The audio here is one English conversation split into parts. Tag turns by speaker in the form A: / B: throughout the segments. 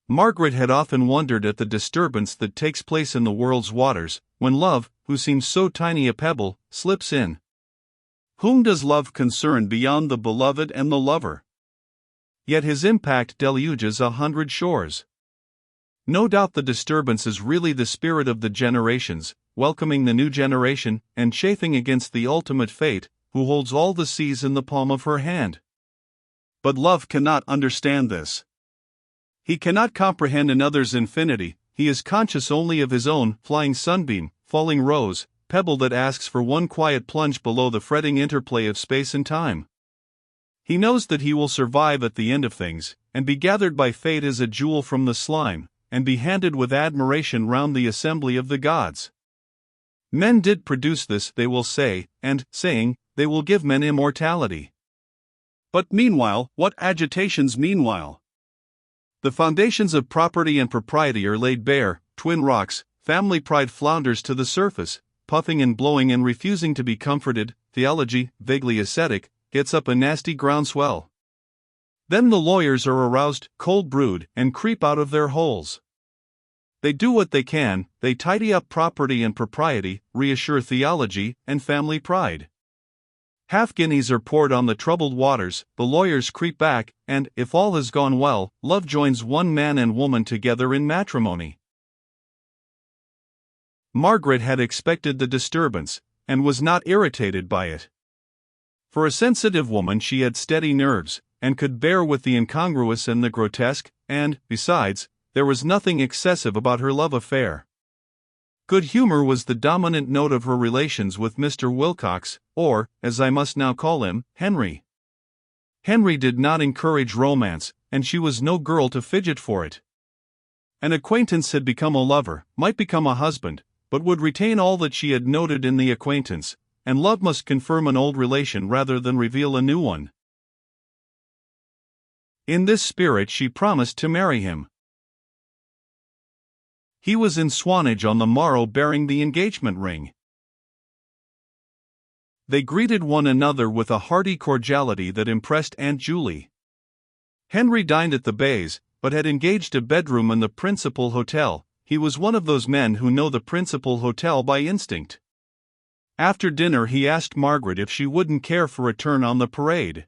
A: Margaret had often wondered at the disturbance that takes place in the world's waters, when love, who seems so tiny a pebble, slips in. Whom does love concern beyond the beloved and the lover? Yet his impact deluges 100 shores. No doubt the disturbance is really the spirit of the generations, welcoming the new generation, and chafing against the ultimate fate, who holds all the seas in the palm of her hand. But love cannot understand this. He cannot comprehend another's infinity. He is conscious only of his own flying sunbeam, falling rose, pebble that asks for one quiet plunge below the fretting interplay of space and time. He knows that he will survive at the end of things, and be gathered by fate as a jewel from the slime, and be handed with admiration round the assembly of the gods. Men did produce this, they will say, and, saying, they will give men immortality. But meanwhile, what agitations meanwhile? The foundations of property and propriety are laid bare, twin rocks, family pride flounders to the surface, puffing and blowing and refusing to be comforted, theology, vaguely ascetic, gets up a nasty groundswell. Then the lawyers are aroused, cold-brewed, and creep out of their holes. They do what they can, they tidy up property and propriety, reassure theology and family pride. Half-guineas are poured on the troubled waters, the lawyers creep back, and, if all has gone well, love joins one man and woman together in matrimony. Margaret had expected the disturbance, and was not irritated by it. For a sensitive woman she had steady nerves, and could bear with the incongruous and the grotesque, and, besides, there was nothing excessive about her love affair. Good humor was the dominant note of her relations with Mr. Wilcox, or, as I must now call him, Henry. Henry did not encourage romance, and she was no girl to fidget for it. An acquaintance had become a lover, might become a husband, but would retain all that she had noted in the acquaintance, and love must confirm an old relation rather than reveal a new one. In this spirit she promised to marry him. He was in Swanage on the morrow bearing the engagement ring. They greeted one another with a hearty cordiality that impressed Aunt Julie. Henry dined at the Bays, but had engaged a bedroom in the principal hotel. He was one of those men who know the principal hotel by instinct. After dinner he asked Margaret if she wouldn't care for a turn on the parade.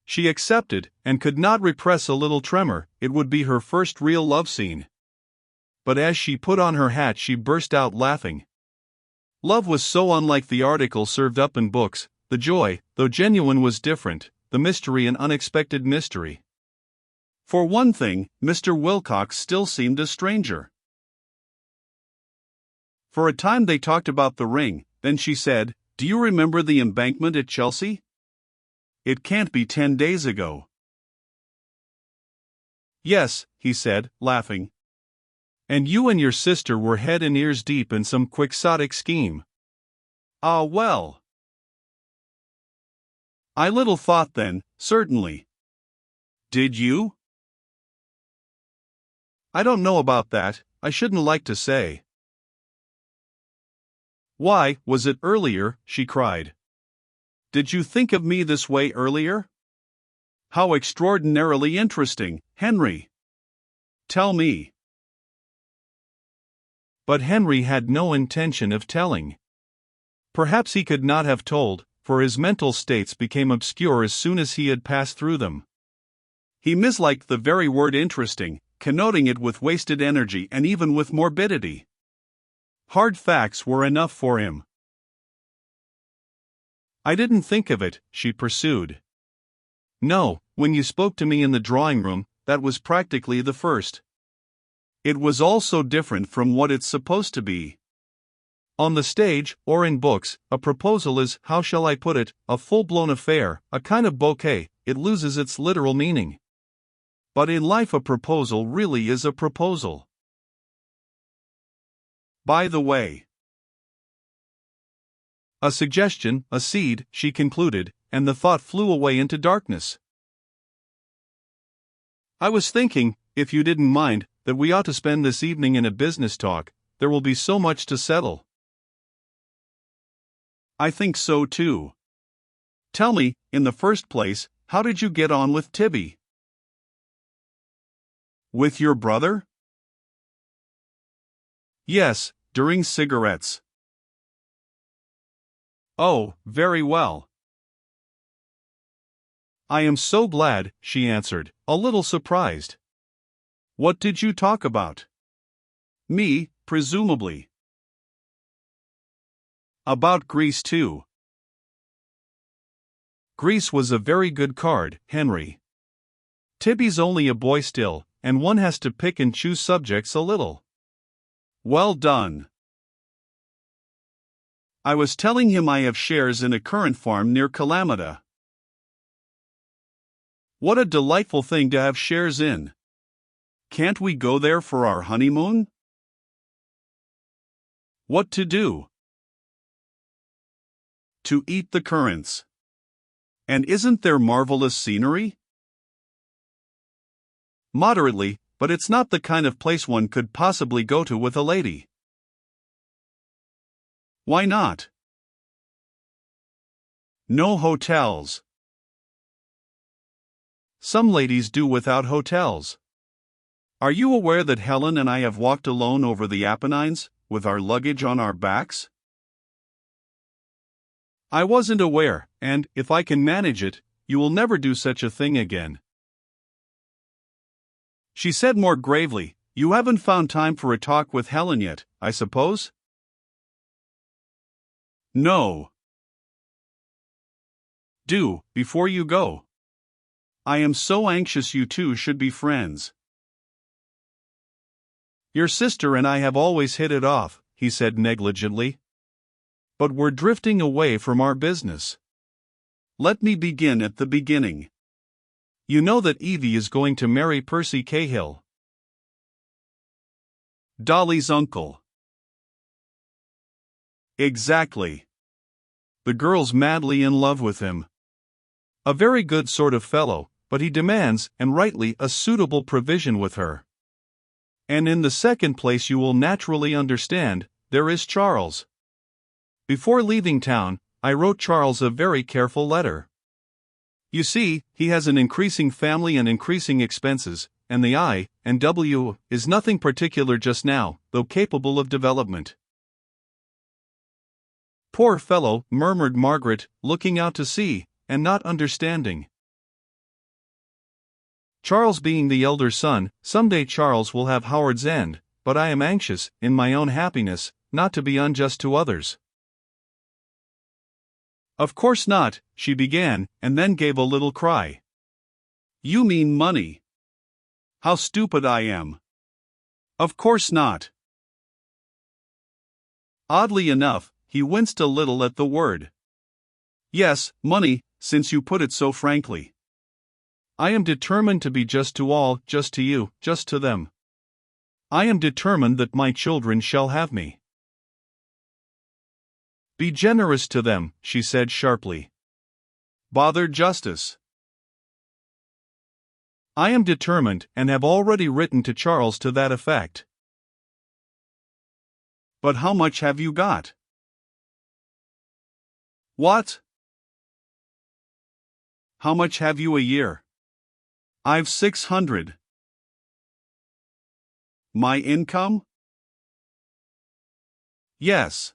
A: She accepted, and could not repress a little tremor. It would be her first real love scene. But as she put on her hat she burst out laughing. Love was so unlike the article served up in books, the joy, though genuine, was different, the mystery an unexpected mystery. For one thing, Mr. Wilcox still seemed a stranger. For a time they talked about the ring, then she said, "Do you remember the embankment at Chelsea? It can't be 10 days ago." "Yes," he said, laughing. "And you and your sister were head and ears deep in some quixotic scheme." "Ah, well. I little thought then, certainly." "Did you?" "I don't know about that, I shouldn't like to say." "Why, was it earlier?" she cried. "Did you think of me this way earlier? How extraordinarily interesting, Henry. Tell me." But Henry had no intention of telling. Perhaps he could not have told, for his mental states became obscure as soon as he had passed through them. He misliked the very word interesting, connoting it with wasted energy and even with morbidity. Hard facts were enough for him. "I didn't think of it," she pursued. "No, when you spoke to me in the drawing room, that was practically the first. It was all so different from what it's supposed to be. On the stage, or in books, a proposal is, how shall I put it, a full-blown affair, a kind of bouquet. It loses its literal meaning. But in life a proposal really is a proposal. By the way, a suggestion, a seed," she concluded, and the thought flew away into darkness. "I was thinking, if you didn't mind, that we ought to spend this evening in a business talk. There will be so much to settle." "I think so too. Tell me, in the first place, how did you get on with Tibby?" With your brother? Yes, during cigarettes. Oh, very well. I am so glad, she answered, a little surprised. What did you talk about? Me, presumably. About Greece too. Greece was a very good card, Henry. Tibby's only a boy still, and one has to pick and choose subjects a little. Well done. I was telling him I have shares in a currant farm near Kalamata. What a delightful thing to have shares in. Can't we go there for our honeymoon? What to do? To eat the currants. And isn't there marvelous scenery? Moderately, but it's not the kind of place one could possibly go to with a lady. Why not? No hotels. Some ladies do without hotels. Are you aware that Helen and I have walked alone over the Apennines, with our luggage on our backs? I wasn't aware, and, if I can manage it, you will never do such a thing again. She said more gravely, You haven't found time for a talk with Helen yet, I suppose? No. Do, before you go. I am so anxious you two should be friends. Your sister and I have always hit it off, he said negligently. But we're drifting away from our business. Let me begin at the beginning. You know that Evie is going to marry Percy Cahill, Dolly's uncle. Exactly. The girl's madly in love with him. A very good sort of fellow, but he demands, and rightly, a suitable provision with her. And in the second place, you will naturally understand, there is Charles. Before leaving town, I wrote Charles a very careful letter. You see, he has an increasing family and increasing expenses, and the I&W is nothing particular just now, though capable of development. Poor fellow, murmured Margaret, looking out to sea, and not understanding. Charles being the elder son, someday Charles will have Howard's end, but I am anxious, in my own happiness, not to be unjust to others. Of course not, she began, and then gave a little cry. You mean money. How stupid I am. Of course not. Oddly enough, he winced a little at the word. Yes, money, since you put it so frankly. I am determined to be just to all, just to you, just to them. I am determined that my children shall have me. Be generous to them, she said sharply. Bother justice. I am determined, and have already written to Charles to that effect. But how much have you got? What? How much have you a year? I've 600. My income? Yes.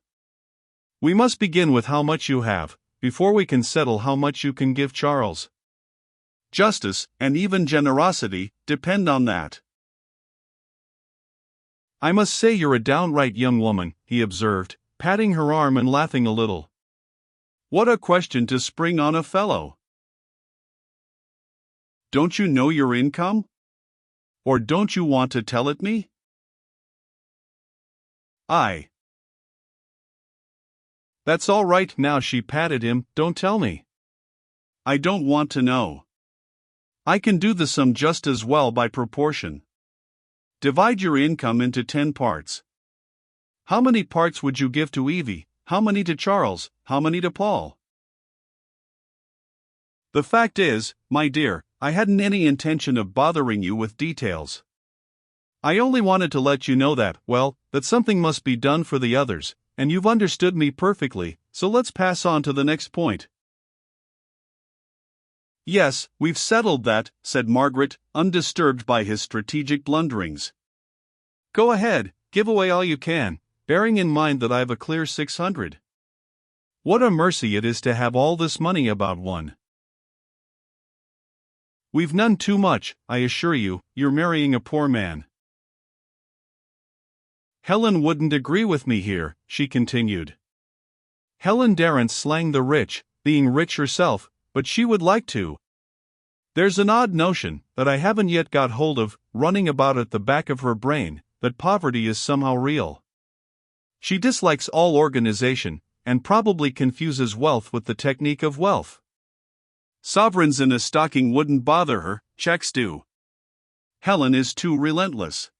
A: We must begin with how much you have, before we can settle how much you can give Charles. Justice, and even generosity, depend on that. I must say you're a downright young woman, he observed, patting her arm and laughing a little. What a question to spring on a fellow! Don't you know your income? Or don't you want to tell it me? That's all right now, she patted him, don't tell me. I don't want to know. I can do the sum just as well by proportion. Divide your income into 10 parts. How many parts would you give to Evie, how many to Charles, how many to Paul? The fact is, my dear, I hadn't any intention of bothering you with details. I only wanted to let you know that, well, that something must be done for the others, and you've understood me perfectly, so let's pass on to the next point. Yes, we've settled that, said Margaret, undisturbed by his strategic blunderings. Go ahead, give away all you can, bearing in mind that I've a clear 600. What a mercy it is to have all this money about one. We've none too much, I assure you, you're marrying a poor man. Helen wouldn't agree with me here, she continued. Helen daren't slang the rich, being rich herself, but she would like to. There's an odd notion, that I haven't yet got hold of, running about at the back of her brain, that poverty is somehow real. She dislikes all organization, and probably confuses wealth with the technique of wealth. Sovereigns in a stocking wouldn't bother her, checks do. Helen is too relentless.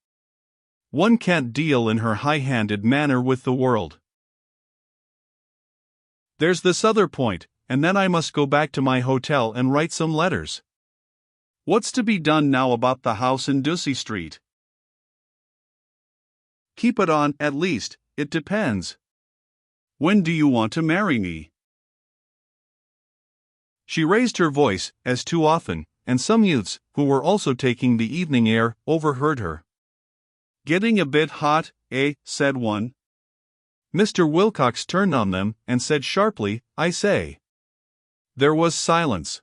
A: One can't deal in her high-handed manner with the world. There's this other point, and then I must go back to my hotel and write some letters. What's to be done now about the house in Ducie Street? Keep it on, at least, it depends. When do you want to marry me? She raised her voice, as too often, and some youths, who were also taking the evening air, overheard her. Getting a bit hot, eh? Said one. Mr. Wilcox turned on them, and said sharply, I say. There was silence.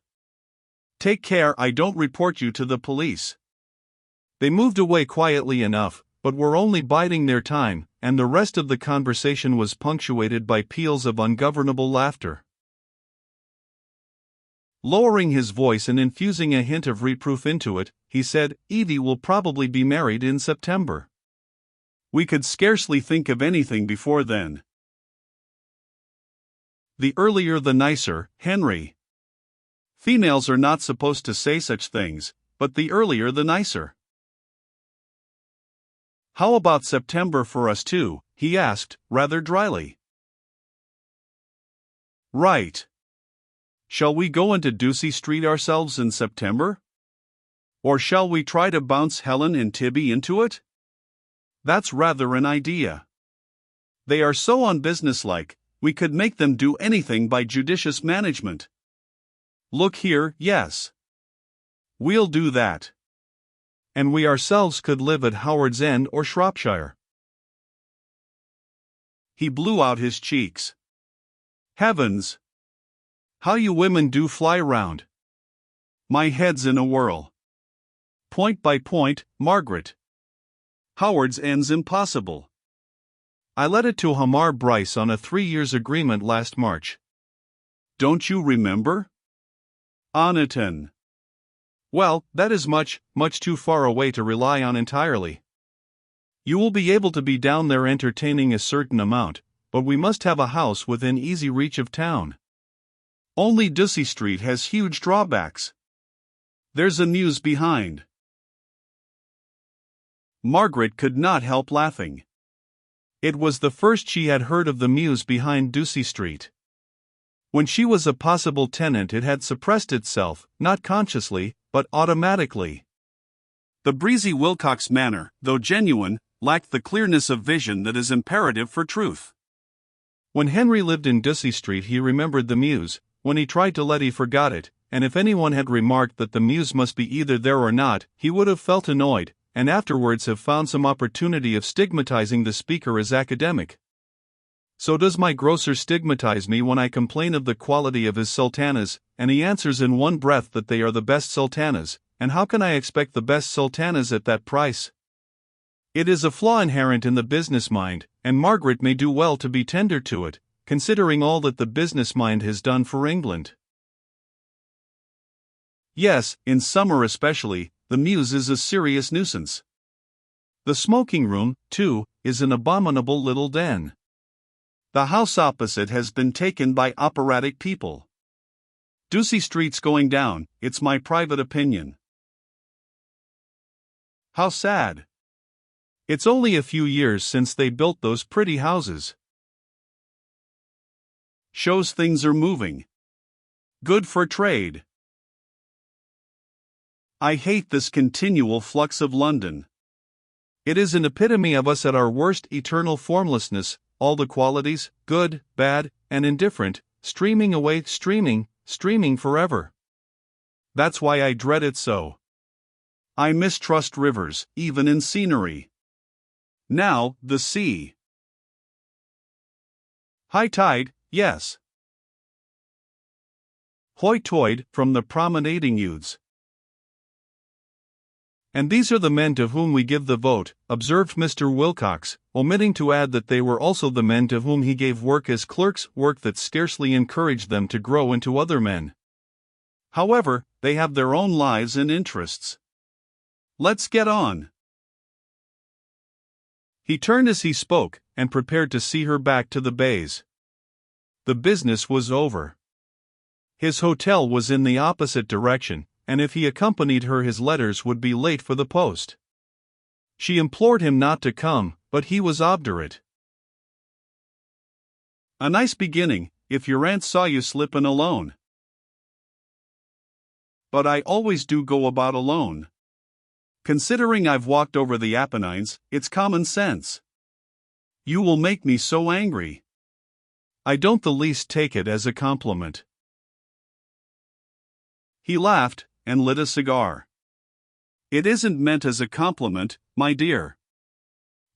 A: Take care I don't report you to the police. They moved away quietly enough, but were only biding their time, and the rest of the conversation was punctuated by peals of ungovernable laughter. Lowering his voice and infusing a hint of reproof into it, he said, Evie will probably be married in September. We could scarcely think of anything before then. The earlier the nicer, Henry. Females are not supposed to say such things, but the earlier the nicer. How about September for us too? He asked, rather dryly. Right. Shall we go into Ducie Street ourselves in September? Or shall we try to bounce Helen and Tibby into it? That's rather an idea. They are so unbusinesslike, we could make them do anything by judicious management. Look here, yes. We'll do that. And we ourselves could live at Howard's End or Shropshire. He blew out his cheeks. Heavens! How you women do fly round. My head's in a whirl. Point by point, Margaret. Howard's End's impossible. I let it to Hamar Bryce on a 3 years agreement last March. Don't you remember? Oniton. Well, that is much too far away to rely on entirely. You will be able to be down there entertaining a certain amount, but we must have a house within easy reach of town. Only Ducie Street has huge drawbacks. There's a mews behind. Margaret could not help laughing. It was the first she had heard of the mews behind Ducie Street. When she was a possible tenant it had suppressed itself, not consciously, but automatically. The breezy Wilcox manner, though genuine, lacked the clearness of vision that is imperative for truth. When Henry lived in Ducie Street he remembered the mews, when he tried to let he forgot it, and if anyone had remarked that the mews must be either there or not, he would have felt annoyed, and afterwards have found some opportunity of stigmatizing the speaker as academic. So does my grocer stigmatize me when I complain of the quality of his sultanas, and he answers in one breath that they are the best sultanas, and how can I expect the best sultanas at that price? It is a flaw inherent in the business mind, and Margaret may do well to be tender to it, considering all that the business mind has done for England. Yes, in summer especially, the mews is a serious nuisance. The smoking room, too, is an abominable little den. The house opposite has been taken by operatic people. Ducie Street's going down, it's my private opinion. How sad. It's only a few years since they built those pretty houses. Shows things are moving. Good for trade. I hate this continual flux of London. It is an epitome of us at our worst eternal formlessness, all the qualities, good, bad, and indifferent, streaming away, streaming forever. that's why I dread it so. I mistrust rivers, even in scenery. Now, the sea. High tide, yes. Hoy-toyed, from the promenading youths. And these are the men to whom we give the vote, observed Mr. Wilcox, omitting to add that they were also the men to whom he gave work as clerks, work that scarcely encouraged them to grow into other men. However, they have their own lives and interests. Let's get on. He turned as he spoke, and prepared to see her back to the bays. The business was over. His hotel was in the opposite direction, and if he accompanied her his letters would be late for the post. She implored him not to come, but he was obdurate. A nice beginning, if your aunt saw you slippin' alone. But I always do go about alone. Considering I've walked over the Apennines, it's common sense. You will make me so angry. I don't the least take it as a compliment. He laughed, and lit a cigar. It isn't meant as a compliment, my dear.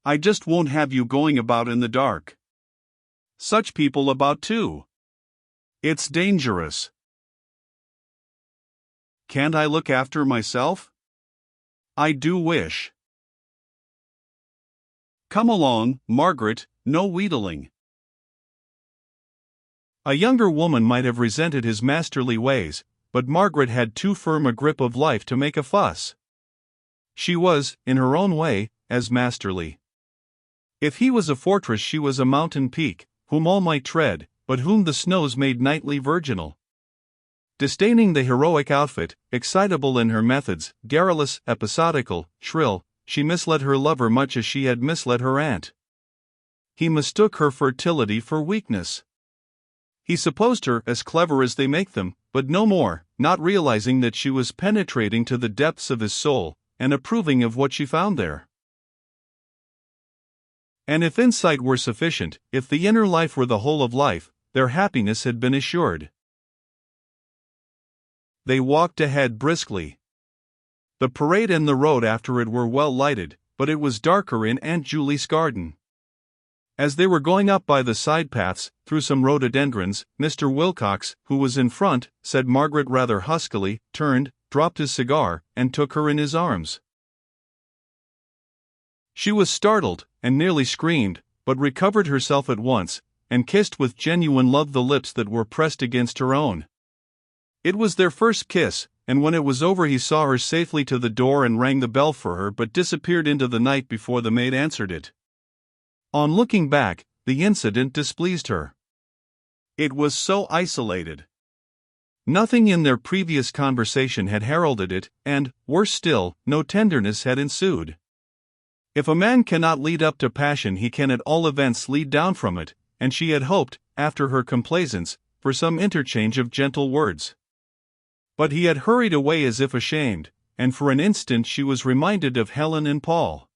A: I just won't have you going about in the dark. Such people about too. It's dangerous. Can't I look after myself? I do wish. Come along, Margaret, no wheedling. A younger woman might have resented his masterly ways, but Margaret had too firm a grip of life to make a fuss. She was, in her own way, as masterly. If he was a fortress, she was a mountain peak, whom all might tread, but whom the snows made nightly virginal. Disdaining the heroic outfit, excitable in her methods, garrulous, episodical, shrill, she misled her lover much as she had misled her aunt. He mistook her fertility for weakness. He supposed her as clever as they make them, but no more, not realizing that she was penetrating to the depths of his soul, and approving of what she found there. And if insight were sufficient, if the inner life were the whole of life, their happiness had been assured. They walked ahead briskly. The parade and the road after it were well lighted, but it was darker in Aunt Julie's garden. As they were going up by the side paths, through some rhododendrons, Mr. Wilcox, who was in front, said Margaret rather huskily, turned, dropped his cigar, and took her in his arms. She was startled, and nearly screamed, but recovered herself at once, and kissed with genuine love the lips that were pressed against her own. It was their first kiss, and when it was over he saw her safely to the door and rang the bell for her, but disappeared into the night before the maid answered it. On looking back, the incident displeased her. It was so isolated. Nothing in their previous conversation had heralded it, and, worse still, no tenderness had ensued. If a man cannot lead up to passion, he can at all events lead down from it, and she had hoped, after her complaisance, for some interchange of gentle words. But he had hurried away as if ashamed, and for an instant she was reminded of Helen and Paul.